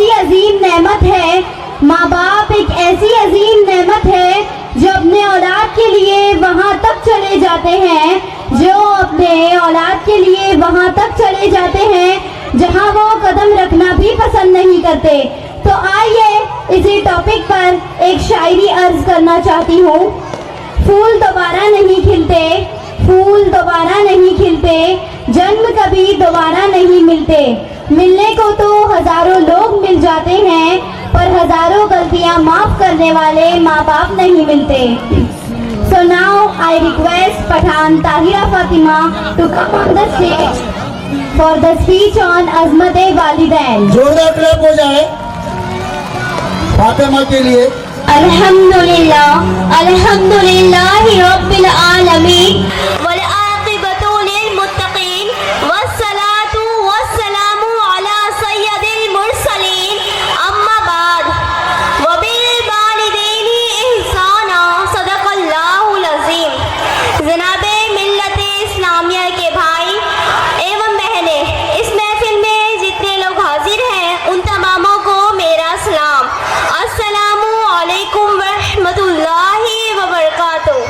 ऐसी अजीम नेमत है, माँ बाप एक ऐसी अजीम नेमत है जो अपने औलाद के लिए वहाँ तक चले जाते हैं, जो अपने औलाद के लिए वहाँ तक चले जाते हैं जहाँ वो कदम रखना भी पसंद नहीं करते। तो आइए इसी टॉपिक पर एक शायरी अर्ज करना चाहती हूँ। फूल दोबारा नहीं खिलते, फूल दोबारा नहीं खिलते, जन्म कभी दोबारा नहीं मिलते। मिलने को तो हजारों लोग मिल जाते हैं, पर हजारों गलतियां माफ करने वाले माँ बाप नहीं मिलते। So now I request Pathan Tahira Fatima to come on the stage for the speech on Azmat-e Walidain. जोरदार क्लैप हो जाए फातिमा के लिए। अल्हम्दुलिल्लाह, अल्हम्दुलिल्लाहि रब्बिल आलमीन, वल आक़िबतु लिल मुत्तक़ीन, वस्सलातु वस्सलामु अला सय्यदिल मुरसलीन, अम्मा बाद, व बिल वालिदैनि इहसाना, सदक़ल्लाहुल अज़ीम। जनाबे मिल्लत-ए इस्लामिया के भाई एवं बहनें, इस महफिल में जितने लोग हाजिर हैं उन तमामों को मेरा सलाम। अस्सलामु अलैकुम व रहमतुल्लाहि व बरकातुहू।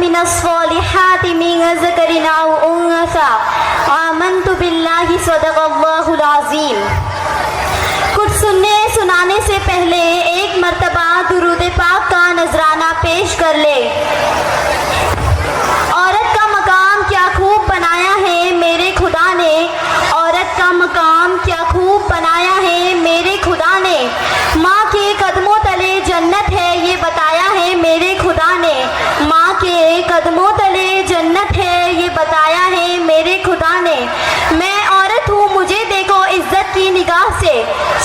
मिनस्सॉलिहाति मिन ज़करिन औ उन्सा आमन्तु बिल्लाहि सदक़ल्लाहुल अज़ीम। कुछ सुनने सुनाने से पहले एक मर्तबा दुरूद पाक का नजराना पेश कर ले। औरत का मकाम क्या खूब बनाया है मेरे खुदा ने, औरत का मकाम क्या खूब बनाया है मेरे खुदा ने। माँ के कदमों तले जन्नत है ये बताया है मेरे खुदा ने, माँ के कदमों तले जन्नत है ये बताया है मेरे खुदा ने। मैं औरत हूँ मुझे देखो इज्जत की निगाह से,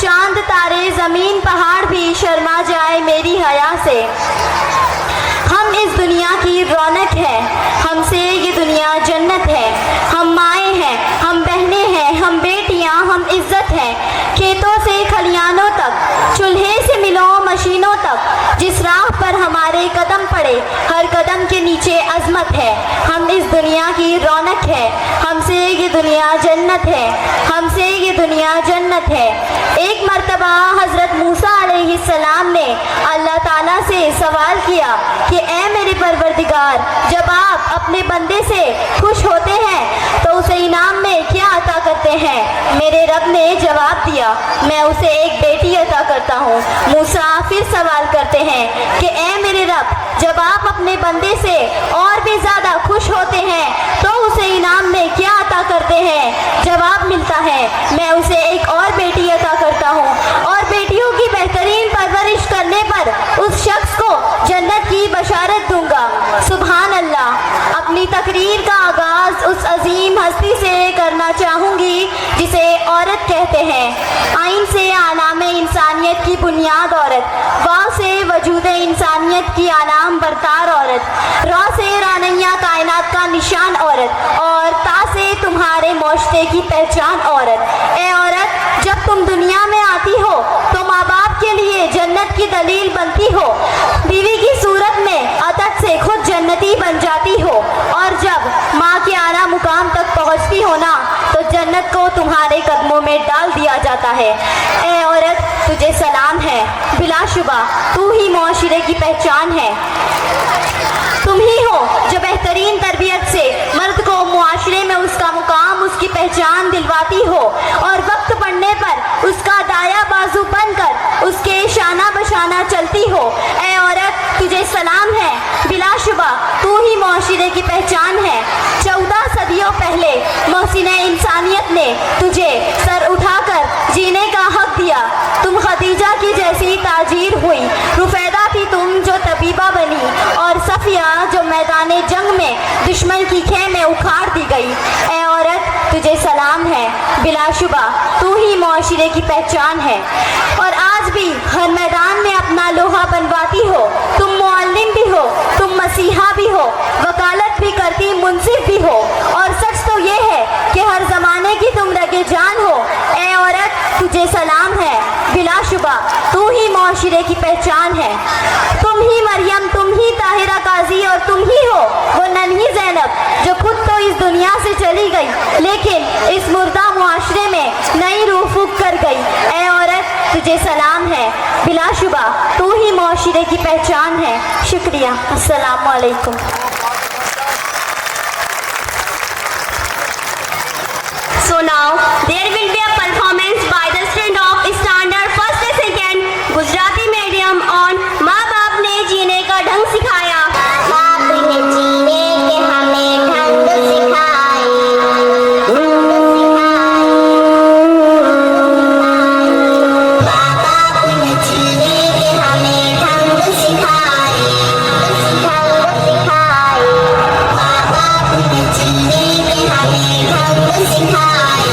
चांद तारे ज़मीन पहाड़ भी शर्मा जाए मेरी हया से। हम इस दुनिया की रौनक है, हमसे ये दुनिया जन्नत है। हम माएँ हैं, हम बहनें हैं, हम बेटियाँ, हम इज्जत हैं। खेतों से खलियानों तक, चूल्हे से मिलों मशीनों तक, जिस राह पर हमारे कदम पड़े हर कदम के नीचे अजमत है। हम इस दुनिया की रौनक है, हमसे ये दुनिया जन्नत है, हमसे ये दुनिया जन्नत है। एक मर्तबा हज़रत मूसा अलैहिस्सलाम ने अल्लाह ताला से सवाल किया कि ऐ मेरे परवरदिगार, जब आप अपने बंदे से खुश होते हैं तो उसे इनाम में क्या अता करते हैं? मेरे रब ने जवाब दिया, मैं उसे एक बेटी अता करता हूँ। मूसा फिर सवाल करते हैं कि ऐ मेरे रब, जब आप अपने बंदे से और भी ज़्यादा खुश होते हैं तो उसे इनाम में क्या अता करते हैं? जवाब मिलता है, मैं उसे एक और बेटी अता करता हूँ और बेटियों की बेहतरीन परवरिश करने पर उस शख्स को जन्नत की बशारत दूंगा। सुभान अल्लाह। अपनी तकरीर का आगाज़ उस अजीम हस्ती से करना चाहूँगी जिसे औरत कहते हैं। आइन से आनाम इंसानियत की बुनियाद औरत, वाव से वजूद इंसानियत की आनाम बरतार औरत, रौ से रानैया कायनात का निशान औरत और ता से तुम्हारे मोश्ते की पहचान औरत। ए औरत, जब तुम दुनिया में आती हो तो माँ बाप के लिए जन्नत की दलील बनती हो, बीवी की सूरत में अतत से खुद जन्नती बन जाती हो और जब माँ के आला मुकाम तक पहुँचती हो ना तो जन्नत को तुम्हारे कदमों में डाल दिया जाता है। ए औरत, तुझे सलाम है, बिलाशुबा तू ही मुआशरे की पहचान है। तुम ही हो जो बेहतरीन तरबियत से मर्द को मुआशरे में उसका मुकाम, उसकी पहचान दिलवाती हो और वक्त पड़ने पर उसका दाया बाजू बनकर उसके शाना बशाना चलती हो। ए औरत, तुझे सलाम है, बिलाशुबा तू ही मुआशरे की पहचान है। 14 सदियों पहले मोहसिन इंसानियत ने तुझे सर उठाकर जीने का हक दिया। तुम खदीजा की जैसी ताजीर हुई, रुफैदा थी तुम जो तबीबा बनी और सफिया जो मैदाने जंग में दुश्मन की खेमे उखाड़ दी गई। ए औरत, तुझे सलाम है, बिलाशुबा तू ही मुआशरे की पहचान है और आज भी हर मैदान में अपना लोहा बनवाती हो। तुम मुअल्लिम भी हो, तुम मसीहा भी हो, वकालत भी करती मुंसिफ भी हो और सच तो ये है कि हर ज़माने की तुम रगे जान हो। ए औरत, तुझे सलाम है, बिलाशुबा तू ही मुआशरे की पहचान है। तुम ही मरियम, तुम ही ताहिरा काजी और तुम ही हो वो नन्ही ज़ैनब जो खुद तो इस दुनिया से चली गई लेकिन इस मुर्दा मुआशरे में नई रूह फूंक कर गई। ए औरत, तुझे सलाम है, बिलाशुबा तू ही मुआशरे की पहचान है। शुक्रिया। अस्सलामु अलैकुम। So now there will be a performance by the student of standard first and second Gujarati medium on माँ बाप ने जीने का ढंग सिखाया। बाप ने जीने के हमें ढंग सिखाए, बाप ने जीने के हमें ढंग सिखाए, बाप ने जीने के हमें ढंग सिखाए।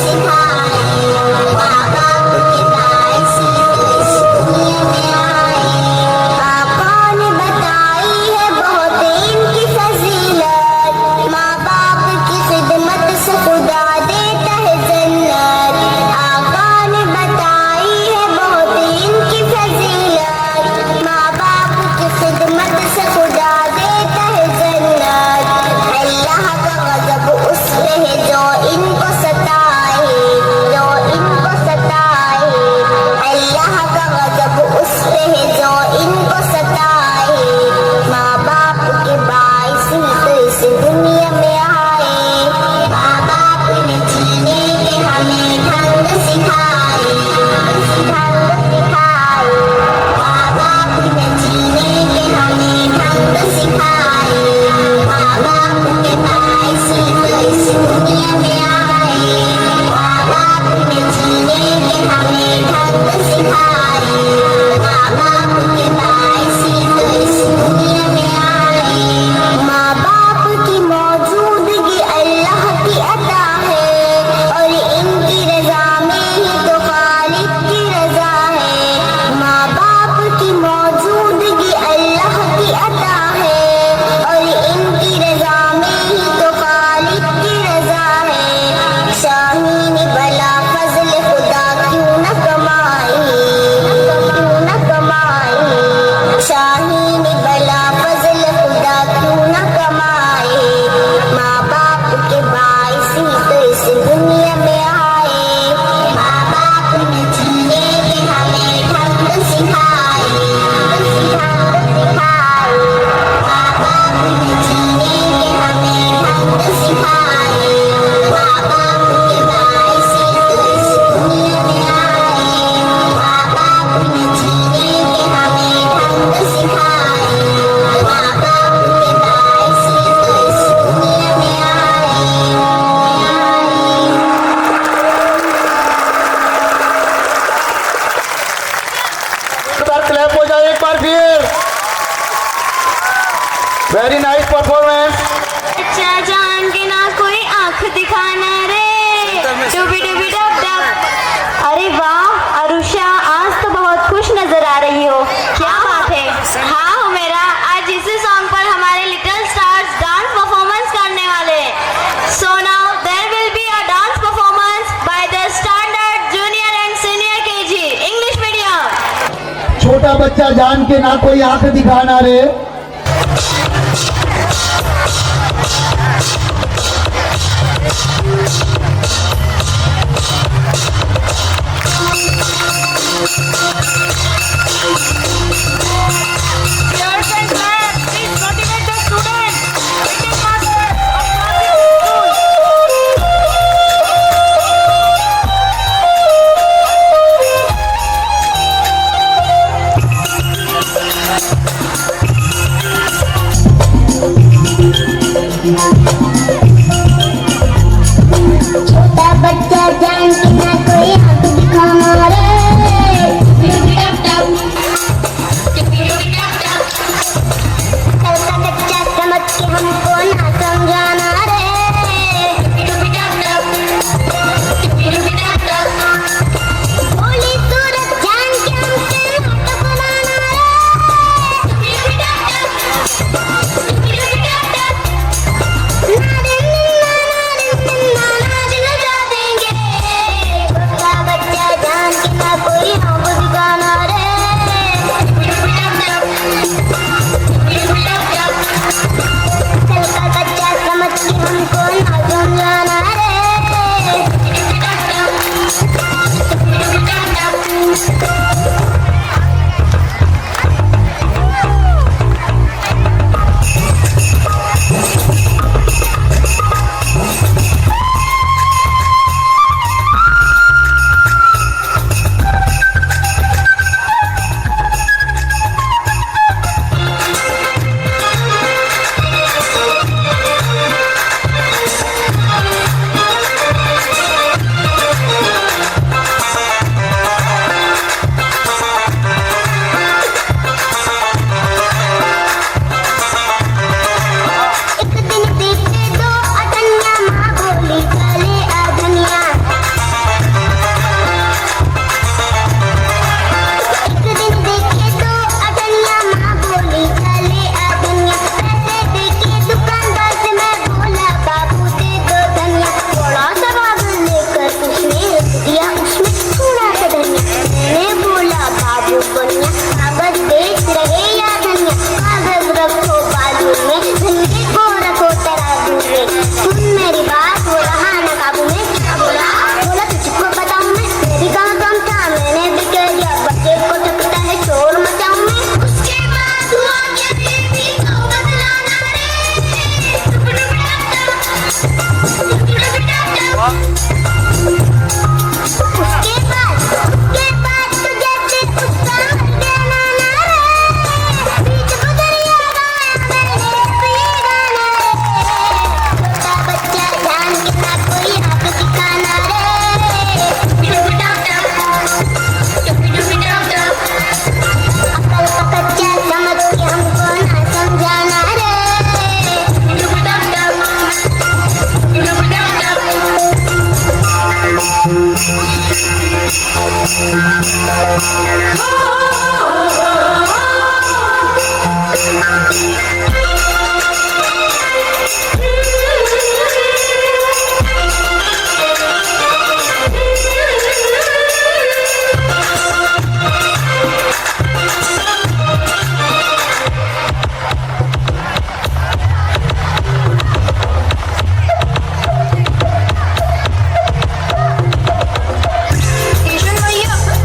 सिखाए, माँ बाप के बाइस तो इस दुनिया में आए। आका ने बताई है बहुत इनकी फजीलत, माँ बाप की खिदमत से खुदा देता है जन्नत। आका ने बताई है बहुत इनकी फजीलत, माँ बाप की खिदमत से खुदा देता है जन्नत। अल्लाह का गज़ब उस पे है जो इनको सताए, जो इनको सताए। अल्लाह का गज़ब उस पे है जो इनको सताए। माँ बाप के बाइस ही तो इस दुनिया में आए। माँ बाप ने जीने के हमें ढंग सिखाए, ढंग सिखाए। माँ बाप ने जीने के हमें ढंग सिखाए। माँ बाप के बाइस ही तो इस दुनिया में आए। माँ बाप ने जीने के हमें ढंग सिखाए। माँ बाप के बाइस ही तो इस दुनिया में आए। माँ बाप की मौजूदगी अल्लाह की अता है, और इनकी रजा में ही तो खालिक की रजा है। माँ बाप की मौजूदगी अल्लाह की अता है, और इनकी रजा में ही तो खालिक की रजा है। शाहीन भला फजल खुदा क्यों न कमाए, क्यों न कमाए। शाहीन भला फजल खुदा क्यों न कमाए। माँ बाप के बाइस ही तो इस दुनिया में आए। माँ बाप ने जीने के हमें ढंग सिखाए, ढंग सिखाए। माँ बाप ने जीने के हमें ढंग सिखाए। माँ बाप के बाइस ही तो इस दुनिया में आए। माँ बाप ने जीने के हमें ढंग सिखाए। माँ बाप के बाइस ही तो इस दुनिया में आए। क्लैप हो जाए एक बार फिर। Very nice performance. अच्छा जान के ना कोई आंख दिखाना रे, डुबी डुबी डब डब। अरे वाह अरुषा, आज तो बहुत खुश नजर आ रही हो, क्या बात है? हाँ हो मेरा, आज इसी सॉन्ग पर हमारे लिटिल स्टार्स डांस परफॉर्मेंस करने वाले। So now there will be a dance performance by the standard junior and senior KG English medium. छोटा बच्चा जान के ना कोई आंख दिखाना रे। Cheers and clap. Please motivate the students. Meeting masters of classic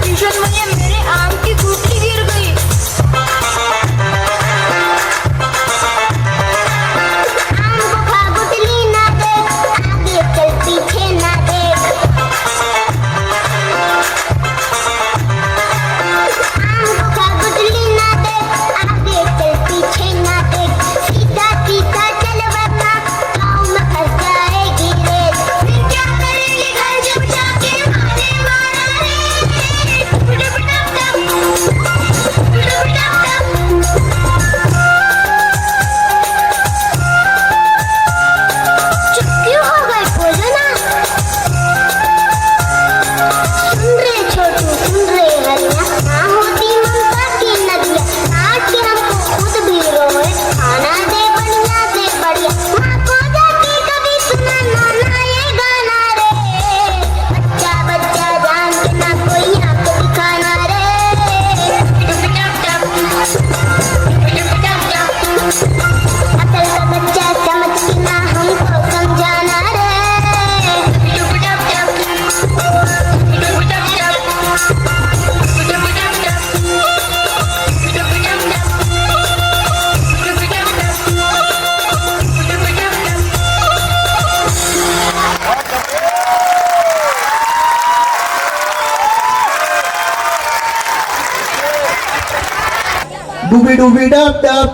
tuition भैया मेरे आम की गुठली गिर गई। आम को खा गुठली ना देख, आगे चल पीछे ना देख। आम को खा गुठली ना देख, आगे चल पीछे ना देख। सीधा सीधा चल वरना गाँव में फंस जाएगी रेत। फिर क्या करेंगे घर जब जाके मारे मारा रे। चुप क्यों हो गए, बोलो ना। सुन रे छोटू, सुन रे हरिया, ना होती ममता की नदिया, काट के हमको खुद भी रोए। खाना दे बढ़िया से बढ़िया, माँ को जाके कभी सुना ना ये गाना रे। बच्चा बच्चा जान के ना कोई आंख दिखाना रे। अकल का बच्चा समझ के ना हमको समझाना रे। डूबी डूबी डब डब,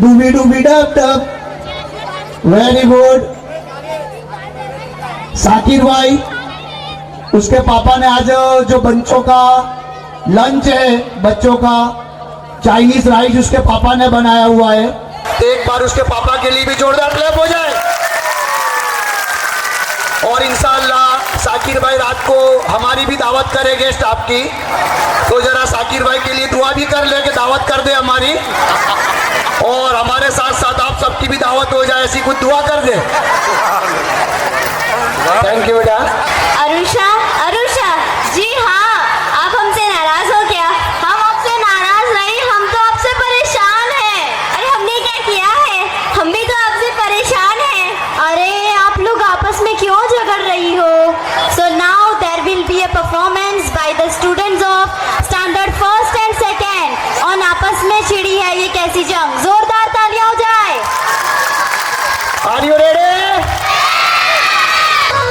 डूबी डूबी dub dub. Very good Sakir भाई, उसके पापा ने आज जो बच्चों का लंच है, बच्चों का चाइनीज राइस उसके पापा ने बनाया हुआ है। एक बार उसके पापा के लिए भी जोरदार क्लैप हो जाए। और इंशाअल्लाह साकिर भाई रात को हमारी भी दावत करेंगे स्टाफ की, तो जरा साकिर भाई के लिए दुआ भी कर ले कि दावत कर दे हमारी, और हमारे साथ साथ आप सबकी भी दावत हो जाए, ऐसी कुछ दुआ कर दे। थैंक यू बेटा। अरुषा, अरुषा जी हाँ, आप हमसे नाराज हो क्या? हम आपसे नाराज नहीं, हम तो आपसे परेशान हैं। अरे हमने क्या किया है? हम भी तो आपसे परेशान हैं। अरे आप लोग आपस में क्यों झगड़ रही हो? So now there will be a performance by the students of standard first and second on आपस में छिड़ी है ये कैसी जंग। जोरदार तालियां हो जाए। Are you ready? आ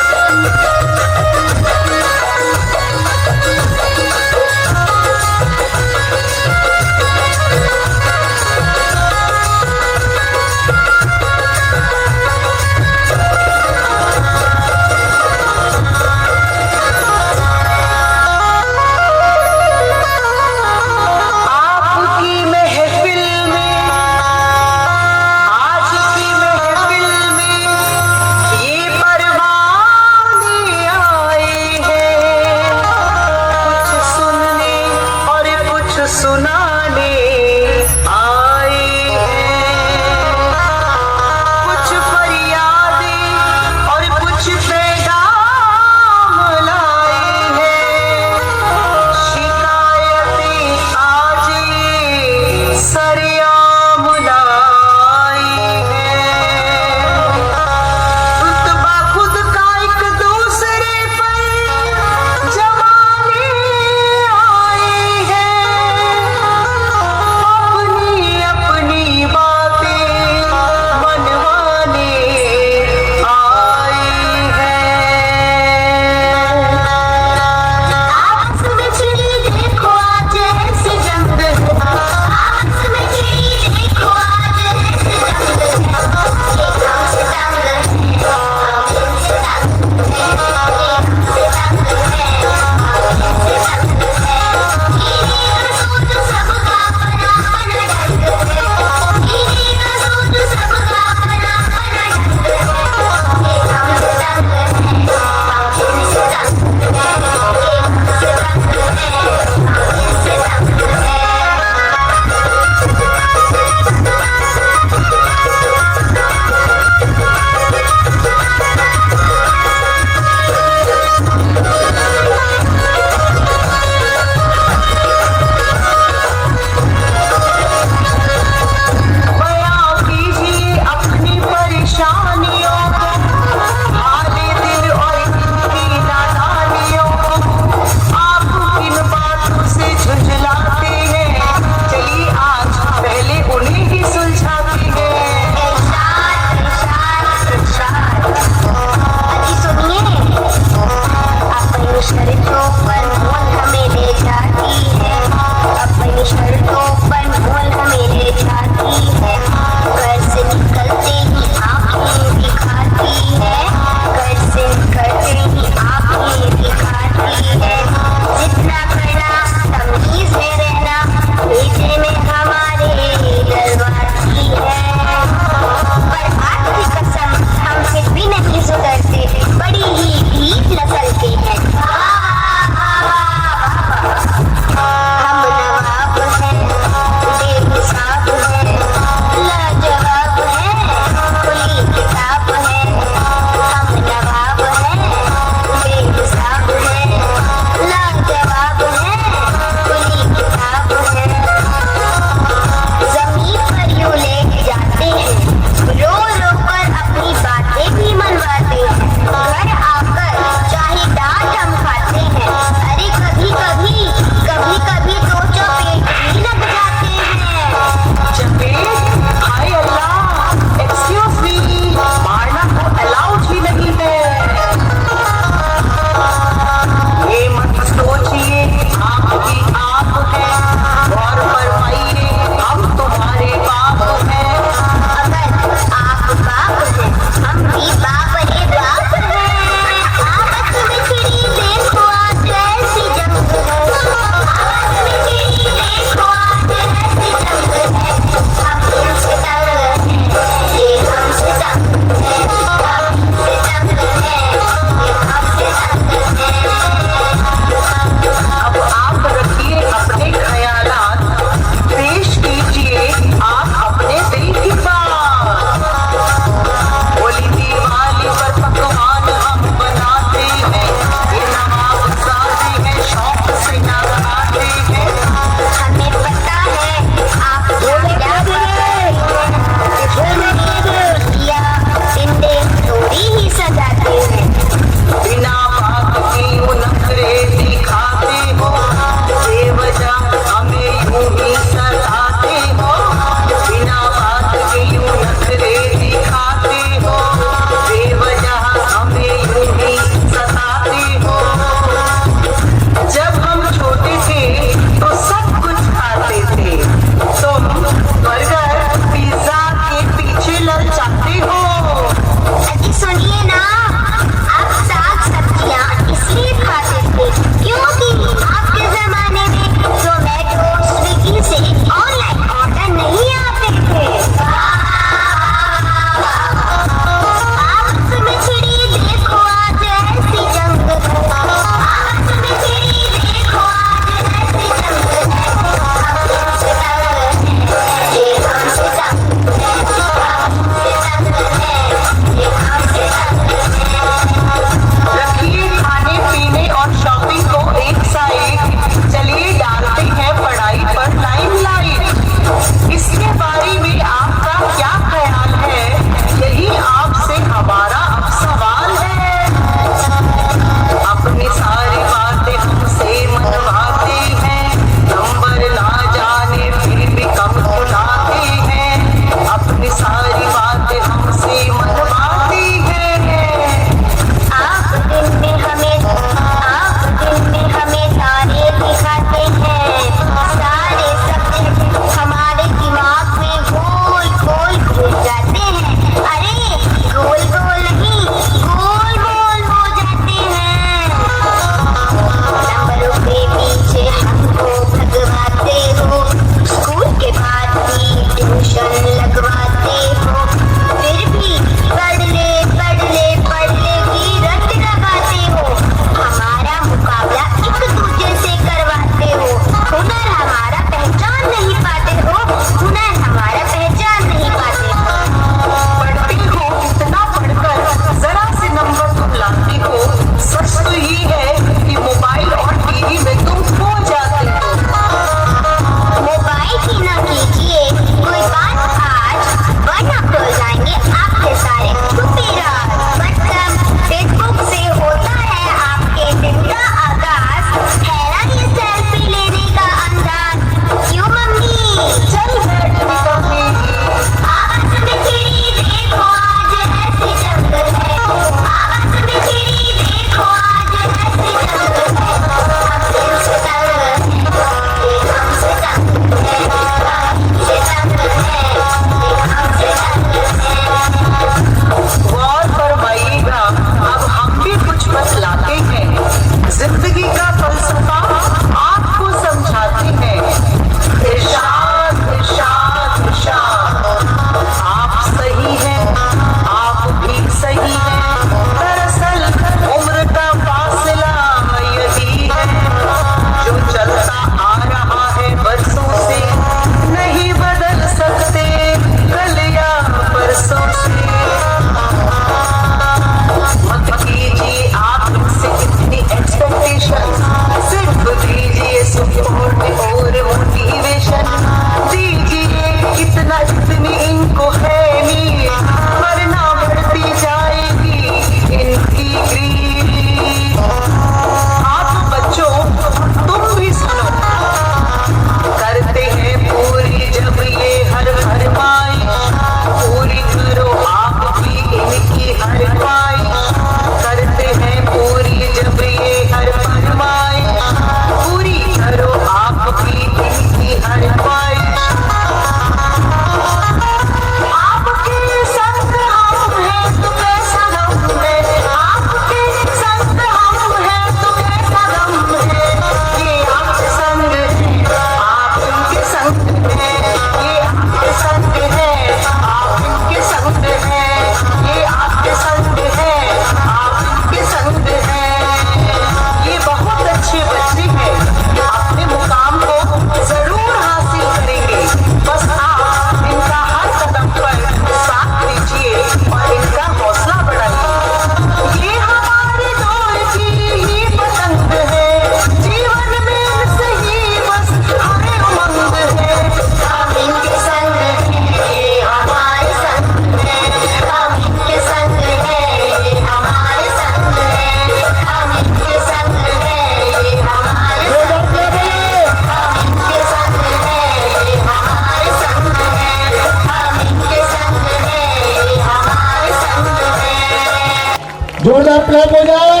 जोरदार क्लैप हो जाए।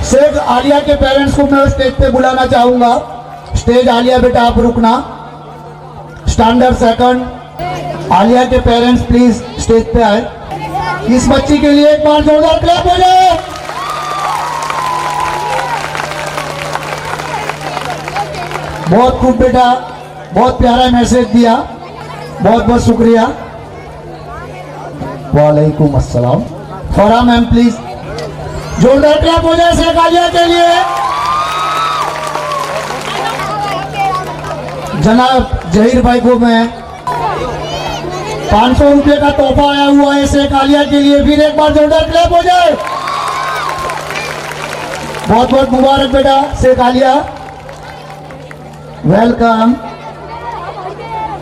शेख आलिया के पेरेंट्स को मैं स्टेज पे बुलाना चाहूंगा। स्टेज आलिया बेटा आप रुकना। स्टैंडर्ड सेकंड आलिया के पेरेंट्स प्लीज स्टेज पे आए। इस बच्ची के लिए एक बार जोरदार क्लैप हो जाए। बहुत खूब बेटा, बहुत प्यारा मैसेज दिया, बहुत बहुत शुक्रिया। वालेकुम अस्सलाम। फरहा मैम प्लीज जोरदार क्लैप हो जाए शेख आलिया के लिए। जनाब जहीर भाई को मैं 500 रुपये का तोहफा आया हुआ है शेख आलिया के लिए, फिर एक बार जोरदार क्लैप हो जाए। बहुत बहुत मुबारक बेटा शेख आलिया, वेलकम।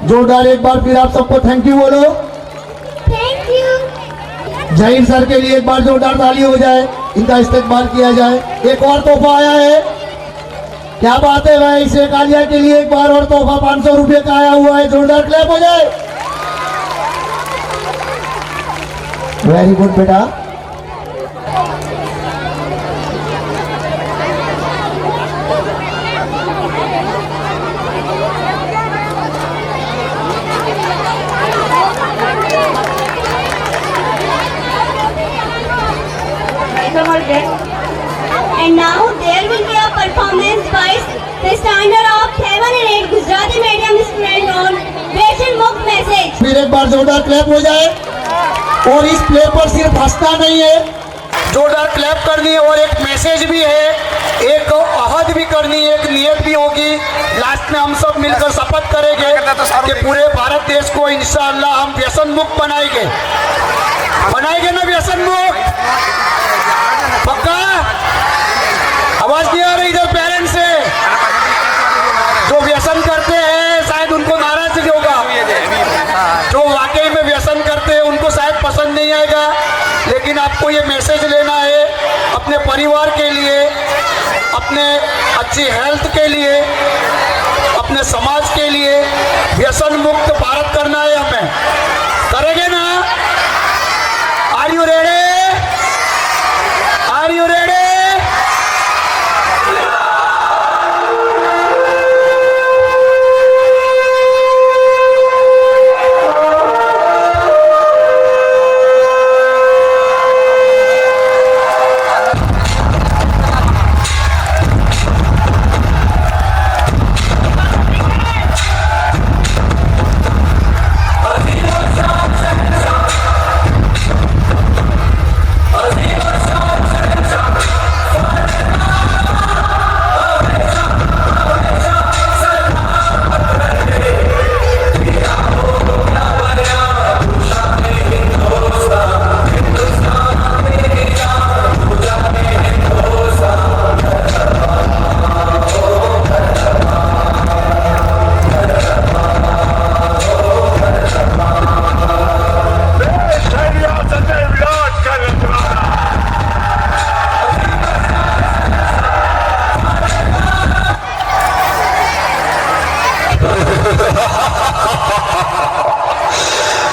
जोरदार एक बार फिर आप सबको थैंक यू बोलो। Thank you. जहीर सर के लिए एक बार जोरदार ताली हो जाए, इनका इस्तेमाल किया जाए। एक और तोहफा आया है, क्या बात है भाई। शेख आलिया के लिए एक बार और तोहफा 500 रुपये का आया हुआ है, जोरदार क्लैप हो जाए। वेरी गुड बेटा। And now there will be a performance by the standard of 7 and 8 Gujarati medium student on Vyसन मुक्त मैसेज। फिर एक बार जोरदार क्लैप हो जाए। और इस प्ले पर सिर्फ हंसना नहीं है, जोरदार क्लैप करनी है और एक मैसेज भी है, एक अहद भी करनी है, एक नियत भी होगी। लास्ट में हम सब मिलकर शपथ करेंगे कि पूरे भारत देश को इंशाअल्लाह हम व्यसन मुक्त बनाएंगे। बनाएंगे ना व्यसन मुक्त? पक्का? आवाज नहीं आ रही इधर पेरेंट्स से? जो व्यसन करते हैं शायद उनको नाराजगी होगा, जो वाकई में व्यसन करते हैं उनको शायद पसंद नहीं आएगा, लेकिन आपको ये मैसेज लेना है अपने परिवार के लिए, अपने अच्छी हेल्थ के लिए, अपने समाज के लिए। व्यसन मुक्त भारत करना है हमें, करेंगे ना? Are you ready? Are you ready?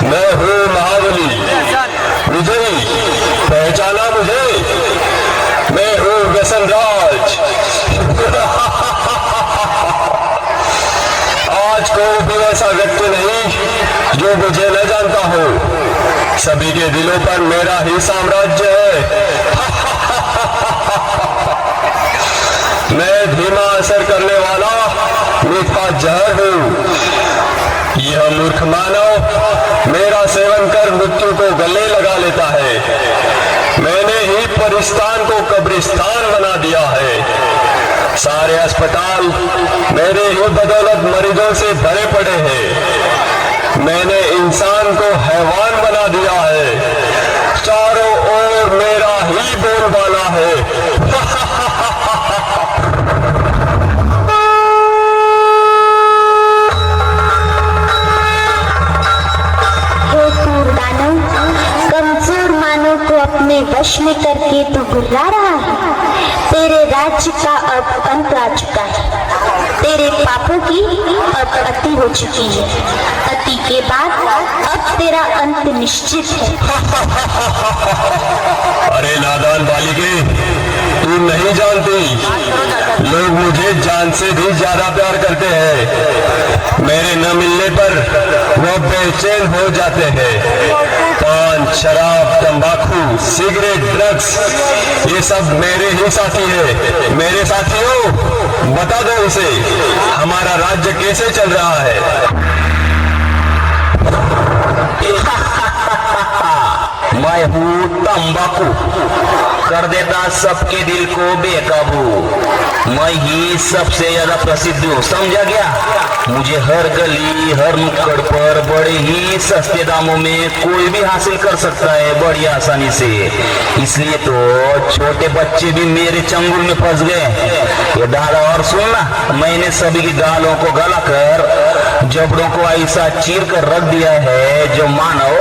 मैं हूँ महाबली विजयी, पहचाना मुझे? मैं हूँ व्यसन राज। आज कोई भी ऐसा व्यक्ति नहीं जो मुझे न जानता हो। सभी के दिलों पर मेरा ही साम्राज्य है। मैं धीमा असर करने वाला मीठा जहर हूँ। यह मूर्ख मानव मेरा सेवन कर मृत्यु को गले लगा लेता है। मैंने ही परिस्तान को कब्रिस्तान बना दिया है। सारे अस्पताल मेरे ही बदौलत मरीजों से भरे पड़े हैं। मैंने इंसान को हैवान बना दिया है। चारों ओर मेरा ही बोलबाला है। कमजोर मानव को अपने वश में करके तू गुर्रा रहा है। तेरे राज्य का अब अंत आ चुका है। तेरे पापों की अब अति हो चुकी है। अति के बाद अब तेरा अंत निश्चित है। अरे नादान बालिके, तू नहीं जानती, लोग मुझे जान से भी ज्यादा प्यार करते हैं। मेरे न मिलने पर वो बेचैन हो जाते हैं। पान, शराब, तंबाकू, सिगरेट, ड्रग्स, ये सब मेरे ही साथी है। मेरे साथियों, बता दो इसे, हमारा राज्य कैसे चल रहा है? मैं हूँ तंबाकू, कर देता सबके दिल को बेकाबू। मैं ही सबसे ज्यादा प्रसिद्ध हूँ, समझा गया? मुझे हर गली हर नुक्कड़ पर बड़े ही सस्ते दामों में कोई भी हासिल कर सकता है, बड़ी आसानी से। इसलिए तो छोटे बच्चे भी मेरे चंगुल में फंस गए। ये दादा और सुनना, मैंने सभी की गालों को गलाकर जबड़ों को ऐसा चीर कर रख दिया है जो मानव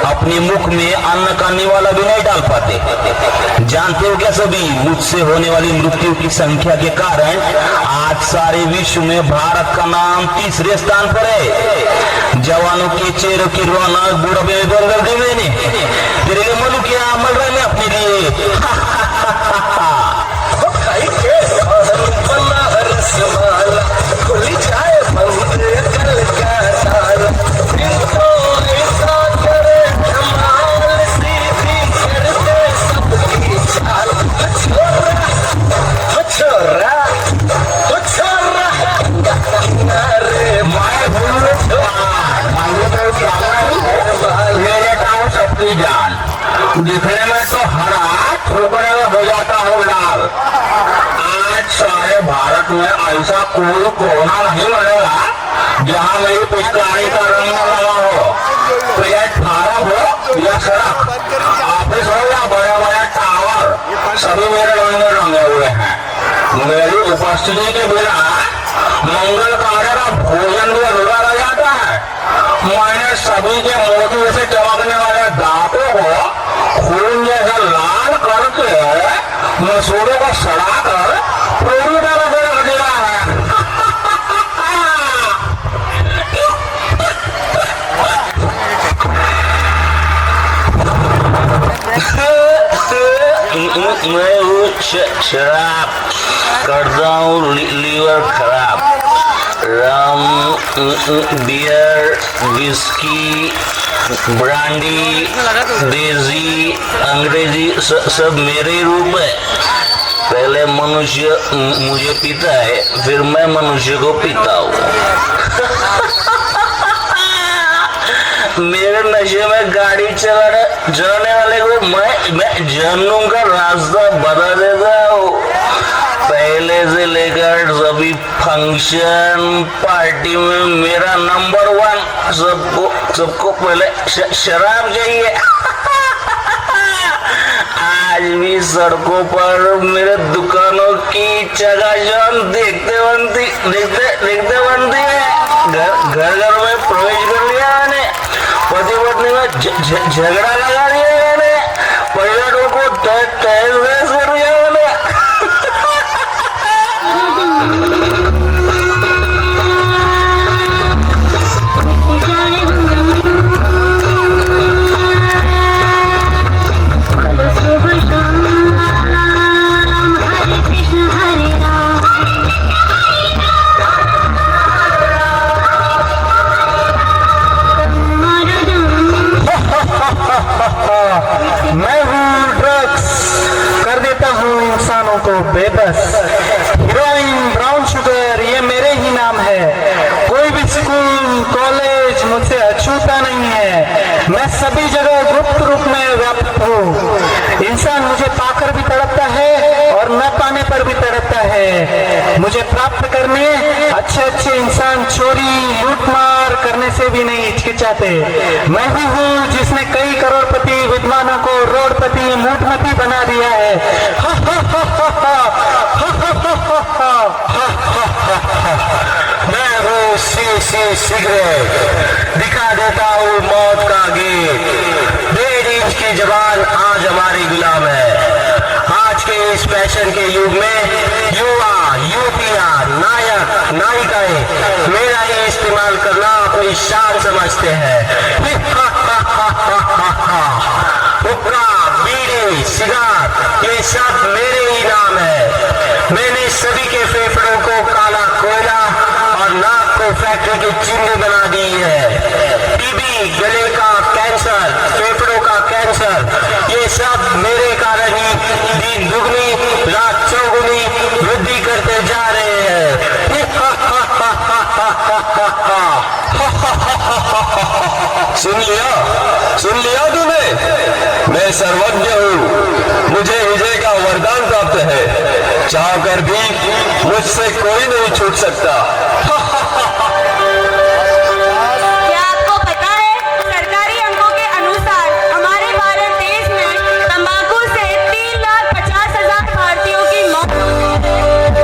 अपने मुख में अन्न का निवाला भी नहीं डाल पाते। जानते हो क्या सभी, मुझसे होने वाली मृत्यु की संख्या के कारण आज सारे विश्व में भारत का नाम तीसरे स्थान पर है। जवानों के चेहरों की रौनक बुढ़ापे में बंद कर दी मैंने। तेरे लिए मनु क्या अमल रहा है अपने लिए। दिखने में तो हरा, ठोकने में हो जाता हो लाल। आज सारे भारत में ऐसा कोई कोना नहीं मिलेगा जहाँ मेरी पिचकारी का रंग लगा हो, पेट खराब हो या सड़क, ऑफिस हो या बड़े बड़े टावर, सभी मेरे रंग में रंगे हुए हैं। मेरी उपस्थिति के बिना मंगल कार्य का भोजन भी अधूरा रह जाता है। मैंने सभी के मोती से चमकने वाले दांतों को खून जैसा लाल करके मसूरों को सड़ाकर पूरी तरह से रख दिया है। मैं हूँ शराब, करता हूँ लीवर खराब। रम, बियर, विस्की, ब्रांडी, देसी, अंग्रेजी सब मेरे रूप है। पहले मनुष्य मुझे पीता है, फिर मैं मनुष्य को पीता हूँ। मेरे नशे में गाड़ी चलाने वाले को मैं जहन्नुम का रास्ता बता देता हूँ। पहले से लेकर सभी फंक्शन पार्टी में मेरा नंबर 1। सबको पहले शराब चाहिए। आज भी सड़कों पर मेरे दुकानों की चकाचौंध देखते बनती है। घर में प्रवेश कर लिया मैंने, पति पत्नी में झगड़ा लगा दिया मैंने, पर्यटकों को तहस कर दिया मैंने। मैं हूँ ड्रग्स, कर देता हूँ इंसानों को बेबस। हीरोइन, ब्राउन शुगर, ये मेरे ही नाम है। कोई भी स्कूल कॉलेज मुझसे अछूता नहीं है। मैं सभी जगह गुप्त रूप में व्याप्त हूँ। इंसान मुझे पाकर भी तड़पता है और न पाने पर भी तड़पता है। मुझे प्राप्त करने अच्छे इंसान चोरी लूटमार करने से भी नहीं हिचकिचाते। मैं ही हूँ जिसने कई करोड़पति विद्वानों को रोडपति मूठमती बना दिया है। मैं हूँ सिगरेट, दिखा देता हूँ मौत का गेट। 1.5 इंच की जबान आज हमारी गुलाम है। आज के इस फैशन के युग में युवा युवतियां नायक नायिकाएं मेरा ही इस्तेमाल करना अपनी शान समझते हैं। सब मेरे कारण ही दिन दुगनी रात चौगुनी वृद्धि करते जा रहे हैं। सुन लिया तूने? मैं सर्वज्ञ हूँ, मुझे विजय का वरदान प्राप्त है, चाहकर भी मुझसे कोई नहीं छूट सकता। क्या आपको पता है, सरकारी अंकों के अनुसार हमारे भारत देश में तंबाकू से 3,50,000 भारतीयों की मौत,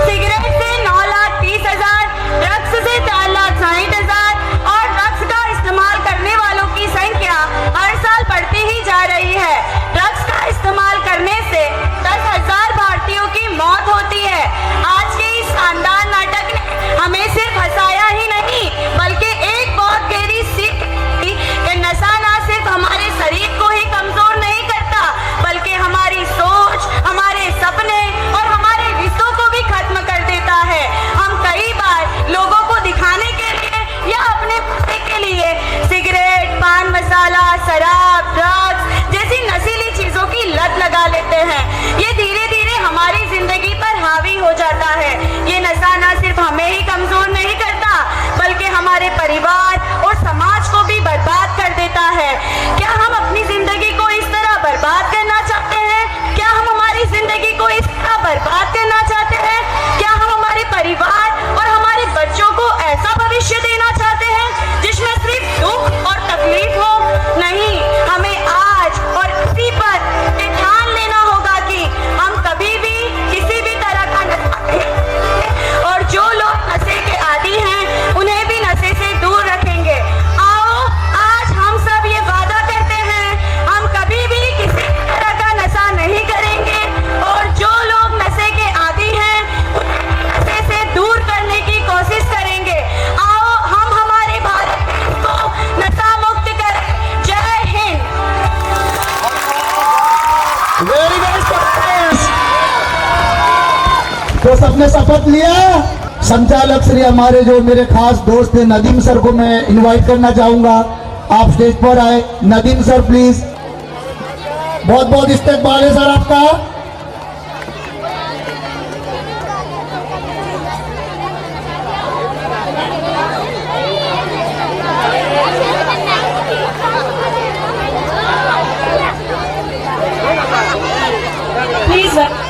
सिगरेट से 9,30,000, ड्रग्स से 4,60,000 और ड्रग्स का इस्तेमाल करने वालों की संख्या हर साल बढ़ती ही जा रही है। ड्रग्स का इस्तेमाल करने से 10,000 भारतीयों की मौत होती है। आज के इस शानदार नाटक ने हमें सिर्फ हंसाया ही नहीं, बल्कि एक बहुत गहरी सीख दी कि नशा न सिर्फ हमारे शरीर को ही कमजोर नहीं करता, बल्कि हमारी सोच, हमारे सपने और हमारे रिश्तों को भी खत्म कर देता है। हम कई बार लोगों को दिखाने के लिए या अपने मजे के लिए सिगरेट, पान मसाला, शराब, ड्रग्स जैसी नशीली चीजों की लत लगा लेते हैं। ये धीरे धीरे हमारी जिंदगी पर हावी हो जाता है। ये नशा न सिर्फ हमें ही कमजोर नहीं करता, बल्कि हमारे परिवार और समाज को भी बर्बाद कर देता है। क्या हम अपनी जिंदगी को इस तरह बर्बाद करना चाहते हैं? क्या हम हमारी जिंदगी को इस तरह बर्बाद करना चाहते हैं? क्या हम हमारे परिवार और हमारे बच्चों को ऐसा भविष्य देना चाहते हैं जिसमें सिर्फ दुख और तकलीफ हो? नहीं, हमें आज और इसी पर ध्यान लेना होगा कि हम कभी भी किसी भी तरह का नशा नहीं, और जो लोग नशे के आदी हैं उन्हें भी नशे से दूर रखेंगे। आओ आज हम सब ये वादा करते हैं, हम कभी भी किसी तरह का नशा नहीं करेंगे, और जो लोग नशे के आदी हैं उन्हें नशे से दूर करने की कोशिश करेंगे। आओ हम हमारे भारत देश को नशा मुक्त करें। जय हिंद। वेरी वेरी तो सबने शपथ लिया। संचालक श्री हमारे जो मेरे खास दोस्त हैं नदीम सर को मैं इनवाइट करना चाहूंगा, आप स्टेज पर आए। नदीम सर प्लीज, बहुत बहुत इस्तकबाल है सर आपका। Please welcome